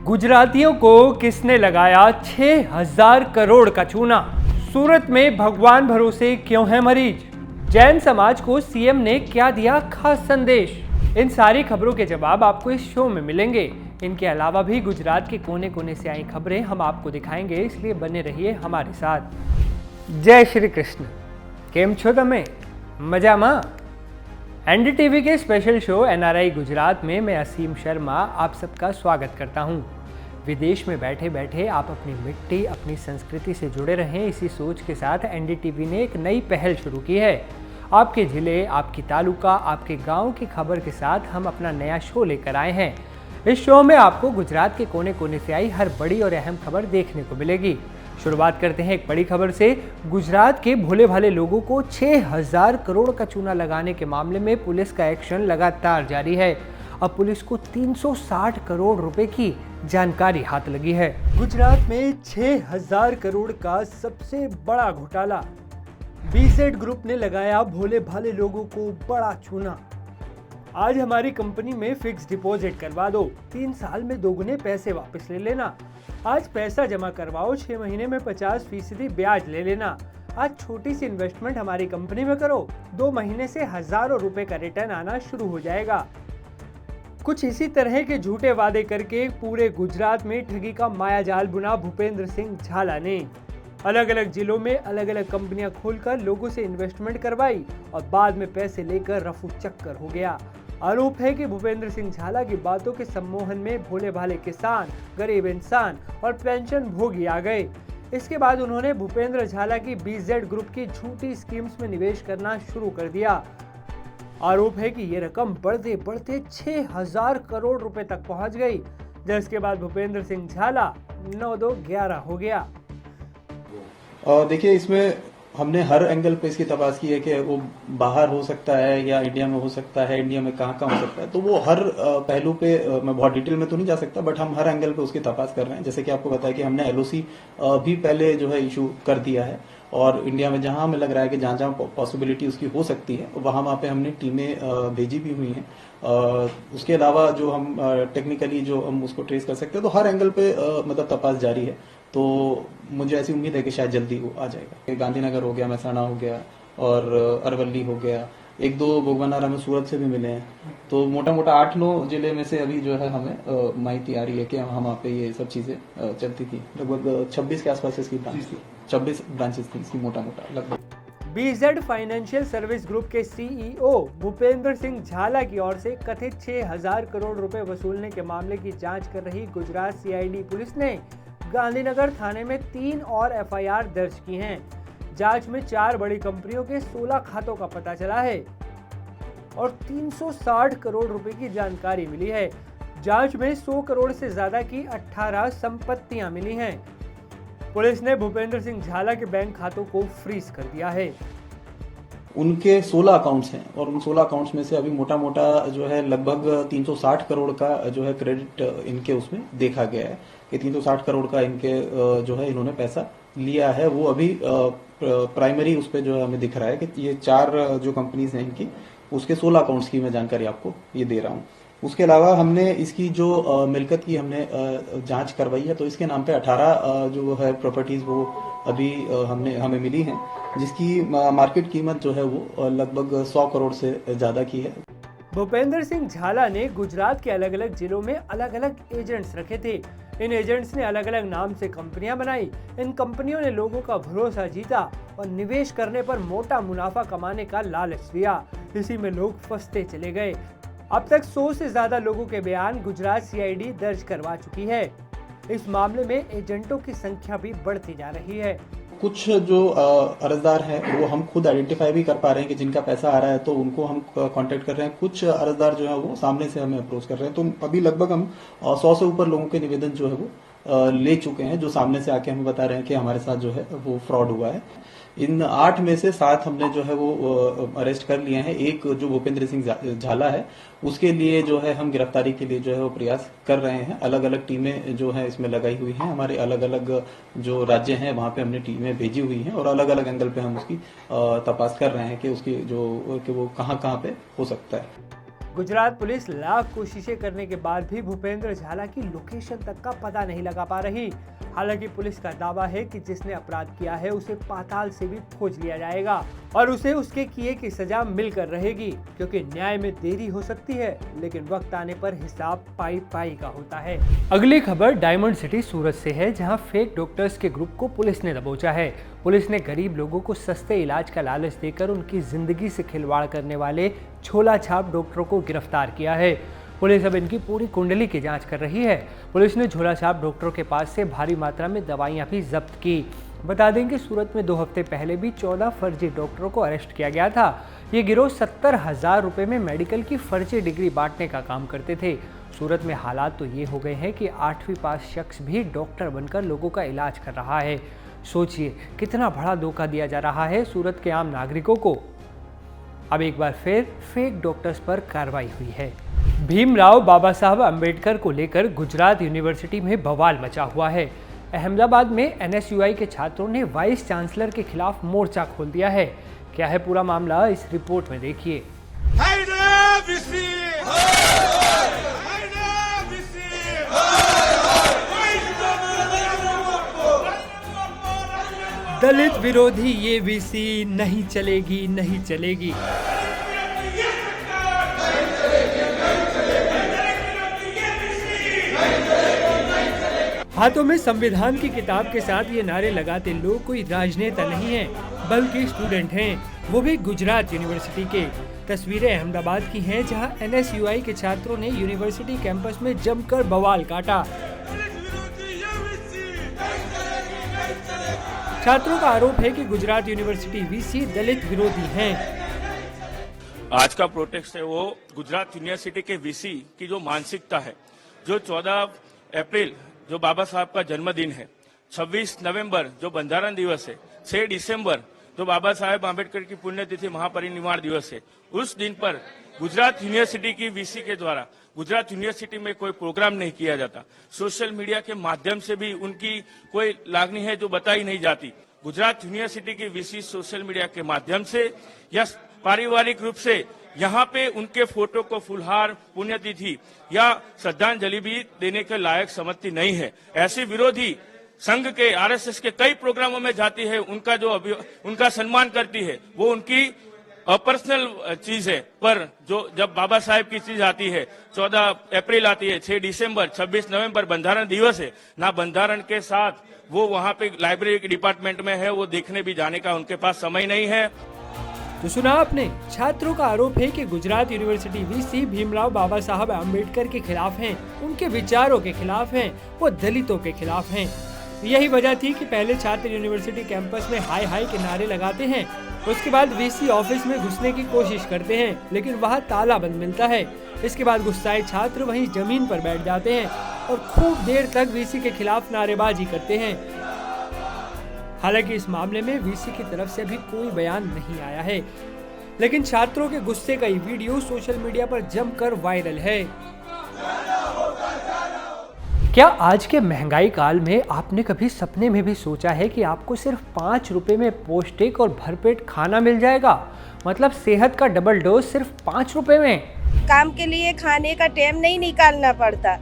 गुजरातियों को किसने लगाया 6,000 करोड़ का चूना? सूरत में भगवान भरोसे क्यों है मरीज? जैन समाज को सीएम ने क्या दिया खास संदेश? इन सारी खबरों के जवाब आपको इस शो में मिलेंगे। इनके अलावा भी गुजरात के कोने कोने से आई खबरें हम आपको दिखाएंगे, इसलिए बने रहिए हमारे साथ। जय श्री कृष्ण। केम छो तमे? मजामा? एनडीटीवी के स्पेशल शो एनआरआई गुजरात में मैं असीम शर्मा आप सबका स्वागत करता हूं। विदेश में बैठे बैठे आप अपनी मिट्टी, अपनी संस्कृति से जुड़े रहें, इसी सोच के साथ एनडीटीवी ने एक नई पहल शुरू की है। आपके जिले, आपकी तालुका, आपके गांव की खबर के साथ हम अपना नया शो लेकर आए हैं। इस शो में आपको गुजरात के कोने कोने से आई हर बड़ी और अहम खबर देखने को मिलेगी। शुरुआत करते हैं एक बड़ी खबर से। गुजरात के भोले भाले लोगों को 6,000 करोड़ का चूना लगाने के मामले में पुलिस का एक्शन लगातार जारी है। अब पुलिस को 360 करोड़ रुपए की जानकारी हाथ लगी है। गुजरात में 6,000 करोड़ का सबसे बड़ा घोटाला। बीजेड ग्रुप ने लगाया भोले भाले लोगों को बड़ा चूना। आज हमारी कंपनी में फिक्स डिपॉजिट करवा दो, 3 साल में दोगुने पैसे वापस ले लेना। आज पैसा जमा करवाओ, 6 महीने में 50% ब्याज ले लेना। आज छोटी सी इन्वेस्टमेंट हमारी कंपनी में करो, 2 महीने से हजारों रुपए का रिटर्न आना शुरू हो जाएगा। कुछ इसी तरह के झूठे वादे करके पूरे गुजरात में ठगी का मायाजाल बुना भूपेंद्र सिंह झाला ने। अलग अलग जिलों में अलग अलग कंपनियां खोलकर लोगों से इन्वेस्टमेंट करवाई और बाद में पैसे लेकर रफू चक्कर हो गया। आरोप है कि भूपेंद्र सिंह झाला की बातों के सम्मोहन में भोले भाले किसान, गरीब इंसान और पेंशन भोगी आ गए। इसके बाद उन्होंने भूपेंद्र झाला की बीजेड ग्रुप की झूठी स्कीम्स में निवेश करना शुरू कर दिया। आरोप है कि ये रकम बढ़ते बढ़ते 6,000 करोड़ रुपए तक पहुंच गई, जिसके बाद भूपेंद्र सिंह झाला 9-2-11 हो गया। देखिए, इसमें हमने हर एंगल पे इसकी तपास की है कि वो बाहर हो सकता है या इंडिया में हो सकता है, इंडिया में कहाँ कहाँ हो सकता है। तो वो हर पहलू पे मैं बहुत डिटेल में तो नहीं जा सकता, बट हम हर एंगल पे उसकी तपास कर रहे हैं। जैसे कि आपको बताया कि हमने एलओसी भी पहले जो है इशू कर दिया है और इंडिया में जहां हमें लग रहा है कि जहां जहां पॉसिबिलिटी उसकी हो सकती है वहां पे हमने टीमें भेजी भी हुई हैं। उसके अलावा जो हम टेक्निकली जो हम उसको ट्रेस कर सकते हैं, तो हर एंगल पे मतलब तपास जारी है। तो मुझे ऐसी उम्मीद है कि शायद जल्दी वो आ जाएगा। गांधीनगर हो गया, महसाणा हो गया और अरवली हो गया, 1-2 भोगवनारा में सूरत से भी मिले हैं। तो मोटा मोटा 8-9 जिले में से अभी जो है हमें माहिती आ रही है कि हम वहाँ पे ये सब चीजें चलती थी। लगभग 26 के आसपास इसकी ब्रांच थी, 26 ब्रांचेस थी इसकी मोटा मोटा लगभग। बीजेड फाइनेंशियल सर्विस ग्रुप के सीईओ भूपेंद्र सिंह झाला की ओर से कथित 6,000 करोड़ रुपए वसूलने के मामले की जांच कर रही गुजरात सीआईडी पुलिस ने गांधीनगर थाने में 3 और एफआईआर दर्ज की हैं। जांच में 4 बड़ी कंपनियों के 16 खातों का पता चला है और 360 करोड़ रुपए की जानकारी मिली है। जांच में 100 करोड़ से ज्यादा की 18 संपत्तियां मिली हैं। पुलिस ने भूपेंद्र सिंह झाला के बैंक खातों को फ्रीज कर दिया है। उनके 16 अकाउंट्स हैं और उन 16 अकाउंट्स में से अभी मोटा मोटा जो है लगभग 360 करोड़ का जो है क्रेडिट इनके उसमें देखा गया है कि 360 करोड़ का इनके जो है इन्होंने पैसा लिया है। वो अभी प्राइमरी उस पर जो है हमें दिख रहा है कि ये 4 जो कंपनीज हैं इनकी, उसके 16 अकाउंट्स की मैं जानकारी आपको ये दे रहा हूँ। उसके अलावा हमने इसकी जो मिल्कत की हमने जांच करवाई है, तो इसके नाम पे 18 जो है प्रॉपर्टीज वो अभी हमें मिली हैं, जिसकी मार्केट कीमत जो है वो लगभग 100 करोड़ से ज्यादा की है। भूपेंद्र सिंह झाला ने गुजरात के अलग अलग जिलों में अलग अलग एजेंट्स रखे थे। इन एजेंट्स ने अलग अलग नाम से कंपनियां बनाई। इन कंपनियों ने लोगों का भरोसा जीता और निवेश करने पर मोटा मुनाफा कमाने का लालच दिया। इसी में लोग फंसते चले गए। अब तक 100 से ज्यादा लोगों के बयान गुजरात सीआईडी दर्ज करवा चुकी है। इस मामले में एजेंटों की संख्या भी बढ़ती जा रही है। कुछ जो अर्जदार हैं वो हम खुद आइडेंटिफाई भी कर पा रहे हैं कि जिनका पैसा आ रहा है, तो उनको हम कांटेक्ट कर रहे हैं। कुछ अर्जदार जो है वो सामने से हमें अप्रोच कर रहे हैं। तो अभी लगभग हम 100 से ऊपर लोगों के निवेदन जो है वो ले चुके हैं, जो सामने से आके हमें बता रहे हैं कि हमारे साथ जो है वो फ्रॉड हुआ है। इन 8 में से 7 हमने जो है वो अरेस्ट कर लिए हैं। एक जो भूपेंद्र सिंह झाला है, उसके लिए जो है हम गिरफ्तारी के लिए जो है वो प्रयास कर रहे हैं। अलग अलग टीमें जो है इसमें लगाई हुई हैं। हमारे अलग अलग जो राज्य हैं वहां पे हमने टीमें भेजी हुई हैं और अलग अलग एंगल पे हम उसकी तपास कर रहे हैं कि उसकी जो कि वो कहां पे हो सकता है। गुजरात पुलिस लाख कोशिशें करने के बाद भी भूपेंद्र झाला की लोकेशन तक का पता नहीं लगा पा रही। हालांकि पुलिस का दावा है कि जिसने अपराध किया है उसे पाताल से भी खोज लिया जाएगा और उसे उसके किए की सजा मिलकर रहेगी, क्योंकि न्याय में देरी हो सकती है लेकिन वक्त आने पर हिसाब पाई पाई का होता है। अगली खबर डायमंड सिटी सूरत से है, जहां फेक डॉक्टर्स के ग्रुप को पुलिस ने दबोचा है। पुलिस ने गरीब लोगों को सस्ते इलाज का लालच देकर उनकी जिंदगी से खिलवाड़ करने वाले झोला छाप डॉक्टरों को गिरफ्तार किया है। पुलिस अब इनकी पूरी कुंडली की जांच कर रही है। पुलिस ने झोला छाप डॉक्टरों के पास से भारी मात्रा में दवाइयां भी जब्त की। बता दें कि सूरत में 2 हफ्ते पहले भी 14 फर्जी डॉक्टरों को अरेस्ट किया गया था। ये गिरोह 70,000 रुपए में मेडिकल की फर्जी डिग्री बांटने का काम करते थे। सूरत में हालात तो ये हो गए हैं कि 8वीं पास शख्स भी डॉक्टर बनकर लोगों का इलाज कर रहा है। सोचिए कितना बड़ा धोखा दिया जा रहा है सूरत के आम नागरिकों को। अब एक बार फिर फेक डॉक्टर्स पर कार्रवाई हुई है। भीमराव बाबा साहब अम्बेडकर को लेकर गुजरात यूनिवर्सिटी में बवाल मचा हुआ है। अहमदाबाद में NSUI के छात्रों ने वाइस चांसलर के खिलाफ मोर्चा खोल दिया है। क्या है पूरा मामला, इस रिपोर्ट में देखिए। दलित विरोधी ये VC नहीं चलेगी, नहीं चलेगी। हाथों में संविधान की किताब के साथ ये नारे लगाते लोग कोई राजनेता नहीं हैं, बल्कि स्टूडेंट हैं, वो भी गुजरात यूनिवर्सिटी के। तस्वीरें अहमदाबाद की हैं, जहां NSUI के छात्रों ने यूनिवर्सिटी कैंपस में जमकर बवाल काटा। छात्रों का आरोप है कि गुजरात यूनिवर्सिटी VC दलित विरोधी हैं। आज का प्रोटेस्ट है वो गुजरात यूनिवर्सिटी के VC की जो मानसिकता है, जो 14 अप्रैल जो बाबा साहब का जन्मदिन है, 26 नवंबर जो बंधारण दिवस है, 6 दिसंबर जो बाबा साहेब आम्बेडकर की पुण्यतिथि महापरिनिर्वाण दिवस है, उस दिन पर गुजरात यूनिवर्सिटी की VC के द्वारा गुजरात यूनिवर्सिटी में कोई प्रोग्राम नहीं किया जाता। सोशल मीडिया के माध्यम से भी उनकी कोई लागनी है जो बताई नहीं जाती। गुजरात यूनिवर्सिटी की VC सोशल मीडिया के माध्यम से या पारिवारिक रूप से यहाँ पे उनके फोटो को फुलहार, पुण्यतिथि या श्रद्धांजलि भी देने के लायक समझती नहीं है। ऐसी विरोधी संघ के RSS के कई प्रोग्रामों में जाती है, उनका सम्मान करती है, वो उनकी पर्सनल चीज है। पर जो जब बाबा साहेब की चीज आती है, 14 अप्रैल आती है, 6 दिसंबर, 26 नवंबर बंधारण दिवस है, ना बंधारण के साथ वो वहाँ पे लाइब्रेरी के डिपार्टमेंट में है, वो देखने भी जाने का उनके पास समय नहीं है। तो सुना आपने, छात्रों का आरोप है कि गुजरात यूनिवर्सिटी VC भीमराव बाबा साहब अम्बेडकर के खिलाफ हैं, उनके विचारों के खिलाफ हैं, वो दलितों के खिलाफ हैं। यही वजह थी कि पहले छात्र यूनिवर्सिटी कैंपस में हाय हाय के नारे लगाते हैं, उसके बाद VC ऑफिस में घुसने की कोशिश करते हैं, लेकिन वहाँ ताला बंद मिलता है। इसके बाद गुस्साए छात्र वहीं जमीन पर बैठ जाते हैं और खूब देर तक VC के खिलाफ नारेबाजी करते हैं। हालांकि इस मामले में VC की तरफ से अभी कोई बयान नहीं आया है, लेकिन छात्रों के गुस्से का ये वीडियो सोशल मीडिया पर जमकर वायरल है। क्या आज के महंगाई काल में आपने कभी सपने में भी सोचा है कि आपको सिर्फ 5 रुपए में पौष्टिक और भरपेट खाना मिल जाएगा? मतलब सेहत का डबल डोज सिर्फ 5 रुपए में। काम के लिए खाने का टाइम नहीं निकालना पड़ता।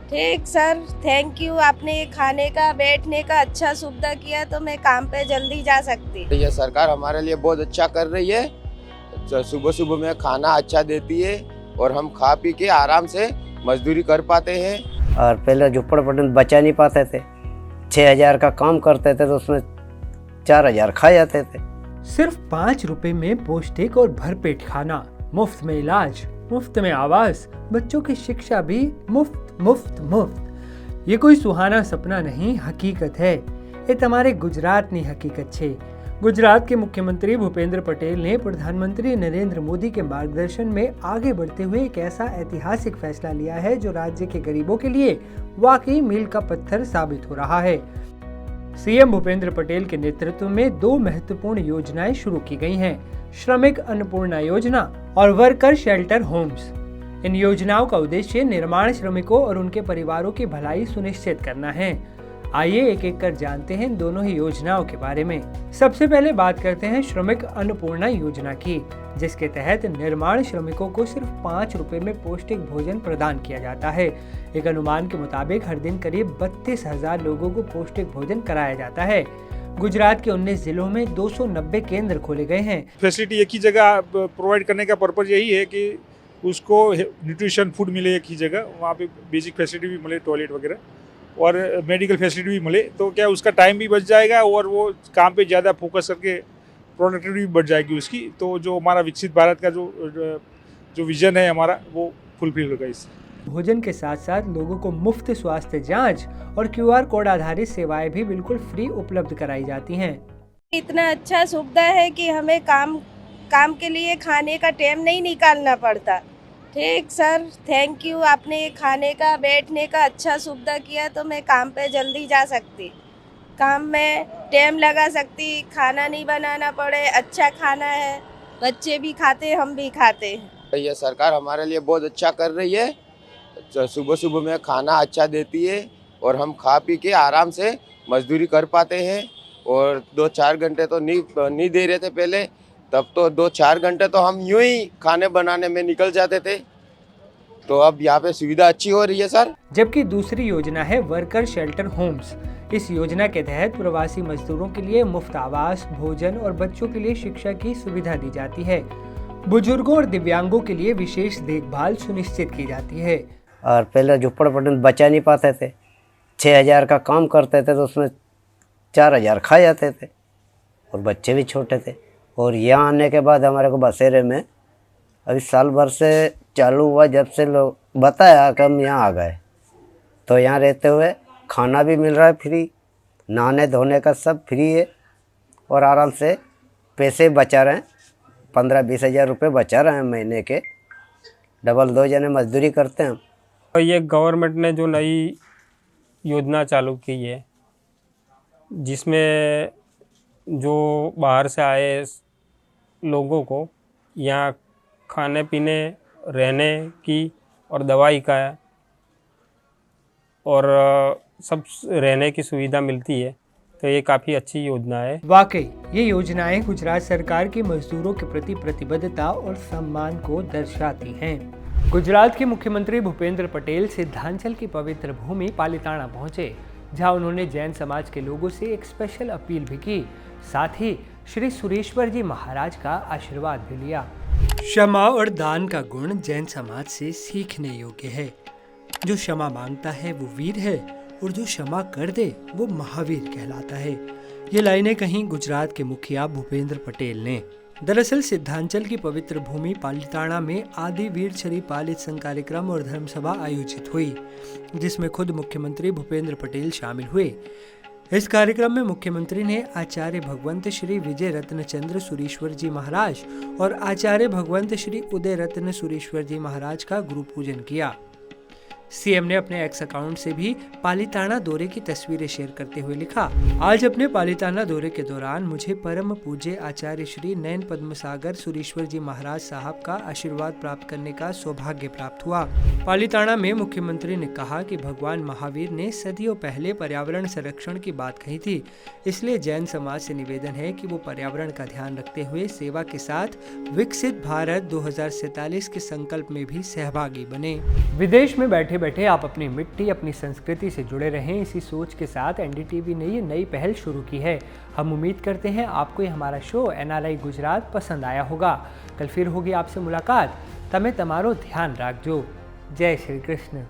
ठीक सर, थैंक यू, आपने खाने का बैठने का अच्छा सुविधा किया तो मैं काम पे जल्दी जा सकती। ये सरकार हमारे लिए बहुत अच्छा कर रही है। सुबह सुबह में खाना अच्छा देती है और हम खा पी के आराम से मजदूरी कर पाते हैं। और पहले झोपड़पट्टी में बचा नहीं पाते थे, 6,000 का काम करते थे तो उसमें 4,000 खा जाते थे। सिर्फ 5 रुपए में पौष्टिक और भरपेट खाना, मुफ्त में इलाज, मुफ्त में आवास, बच्चों की शिक्षा भी मुफ्त मुफ्त मुफ्त। ये कोई सुहाना सपना नहीं, हकीकत है। ये તમારે ગુજરાતની હકીકત છે। गुजरात के मुख्यमंत्री भूपेंद्र पटेल ने प्रधानमंत्री नरेंद्र मोदी के मार्गदर्शन में आगे बढ़ते हुए एक ऐसा ऐतिहासिक फैसला लिया है जो राज्य के गरीबों के लिए वाकई मील का पत्थर साबित हो रहा है। CM भूपेंद्र पटेल के नेतृत्व में 2 महत्वपूर्ण योजनाएं शुरू की गई हैं, श्रमिक अन्नपूर्णा योजना और वर्कर शेल्टर होम्स। इन योजनाओं का उद्देश्य निर्माण श्रमिकों और उनके परिवारों की भलाई सुनिश्चित करना है। आइए एक एक कर जानते हैं इन दोनों ही योजनाओं के बारे में। सबसे पहले बात करते हैं श्रमिक अन्नपूर्णा योजना की, जिसके तहत निर्माण श्रमिकों को सिर्फ 5 रुपए में पौष्टिक भोजन प्रदान किया जाता है। एक अनुमान के मुताबिक हर दिन करीब 32,000 लोगों को पौष्टिक भोजन कराया जाता है। गुजरात के 19 जिलों में 290 केंद्र खोले गए हैं। फैसिलिटी एक ही जगह प्रोवाइड करने का पर्पज यही है कि उसको न्यूट्रिशन फूड मिले एक ही जगह, वहाँ पे बेसिक फैसिलिटी भी मिले, टॉयलेट वगैरह और मेडिकल फैसिलिटी भी मिले, तो क्या उसका टाइम भी बच जाएगा और वो काम पे ज़्यादा फोकस करके प्रोडक्टिविटी भी बढ़ जाएगी उसकी। तो जो हमारा विकसित भारत का जो विजन है हमारा, वो फुलफिल होगा इससे। भोजन के साथ साथ लोगों को मुफ्त स्वास्थ्य जांच और QR कोड आधारित सेवाएं भी बिल्कुल फ्री उपलब्ध कराई जाती हैं। इतना अच्छा सुविधा है कि हमें काम के लिए खाने का टाइम नहीं निकालना पड़ता। ठीक सर, थैंक यू। आपने ये खाने का बैठने का अच्छा सुविधा किया तो मैं काम पे जल्दी जा सकती, काम में टाइम लगा सकती, खाना नहीं बनाना पड़े, अच्छा खाना है, बच्चे भी खाते, हम भी खाते हैं। ये सरकार हमारे लिए बहुत अच्छा कर रही है। सुबह सुबह में खाना अच्छा देती है और हम खा पी के आराम से मजदूरी कर पाते हैं। और 2-4 घंटे तो नहीं दे रहे थे पहले, तब तो 2-4 घंटे तो हम यूं ही खाने बनाने में निकल जाते थे। तो अब यहाँ पे सुविधा अच्छी हो रही है सर। जबकि दूसरी योजना है वर्कर शेल्टर होम्स। इस योजना के तहत प्रवासी मजदूरों के लिए मुफ्त आवास, भोजन और बच्चों के लिए शिक्षा की सुविधा दी जाती है। बुजुर्गों और दिव्यांगों के लिए विशेष देखभाल सुनिश्चित की जाती है। और पहले झुप्पड़ बचा नहीं पाते थे, 6,000 का काम करते थे तो उसमें 4,000 खा जाते थे और बच्चे भी छोटे थे। और यहाँ आने के बाद हमारे को बसेरे में अभी साल भर से चालू हुआ, जब से लोग बताया कि हम यहाँ आ गए, तो यहाँ रहते हुए खाना भी मिल रहा है फ्री, नहाने धोने का सब फ्री है और आराम से पैसे बचा रहे हैं। 15-20 हज़ार रुपये बचा रहे हैं महीने के, डबल 2 जने मजदूरी करते हैं। ये गवर्नमेंट ने जो नई योजना चालू की है, जिसमें जो बाहर से आए लोगों को यहाँ खाने पीने, रहने की और दवाई का और सब रहने की सुविधा मिलती है, तो ये काफ़ी अच्छी योजना है। वाकई ये योजनाएं गुजरात सरकार की मजदूरों के प्रति प्रतिबद्धता और सम्मान को दर्शाती हैं। गुजरात के मुख्यमंत्री भूपेंद्र पटेल सिद्धांचल की पवित्र भूमि पालिताना पहुंचे, जहां उन्होंने जैन समाज के लोगों से एक स्पेशल अपील भी की। साथ ही श्री सुरेश्वर जी महाराज का आशीर्वाद भी लिया। क्षमा और दान का गुण जैन समाज से सीखने योग्य है। जो क्षमा मांगता है वो वीर है और जो क्षमा कर दे वो महावीर कहलाता है। ये लाइनें कहीं गुजरात के मुखिया भूपेंद्र पटेल ने। दरअसल सिद्धांचल की पवित्र भूमि पालिताना में आदि वीर छरी पालित संघ कार्यक्रम और धर्मसभा आयोजित हुई, जिसमें खुद मुख्यमंत्री भूपेंद्र पटेल शामिल हुए। इस कार्यक्रम में मुख्यमंत्री ने आचार्य भगवंत श्री विजय रत्न चंद्र सुरेश्वर जी महाराज और आचार्य भगवंत श्री उदय रत्न सुरेश्वर जी महाराज का गुरु पूजन किया। सीएम ने अपने एक्स अकाउंट से भी पालिताना दौरे की तस्वीरें शेयर करते हुए लिखा, आज अपने पालिताना दौरे के दौरान मुझे परम पूज्य आचार्य श्री नयन पद्मसागर सुरेश्वर जी महाराज साहब का आशीर्वाद प्राप्त करने का सौभाग्य प्राप्त हुआ। पालिताना में मुख्यमंत्री ने कहा कि भगवान महावीर ने सदियों पहले पर्यावरण संरक्षण की बात कही थी, इसलिए जैन समाज से निवेदन है कि वो पर्यावरण का ध्यान रखते हुए सेवा के साथ विकसित भारत 2047 के संकल्प में भी सहभागी बने। विदेश में बैठे बैठे आप अपनी मिट्टी, अपनी संस्कृति से जुड़े रहें, इसी सोच के साथ एनडीटीवी ने ये नई पहल शुरू की है। हम उम्मीद करते हैं आपको ये हमारा शो NRI गुजरात पसंद आया होगा। कल फिर होगी आपसे मुलाकात। तमें तमारो ध्यान राखजो। जय श्री कृष्ण।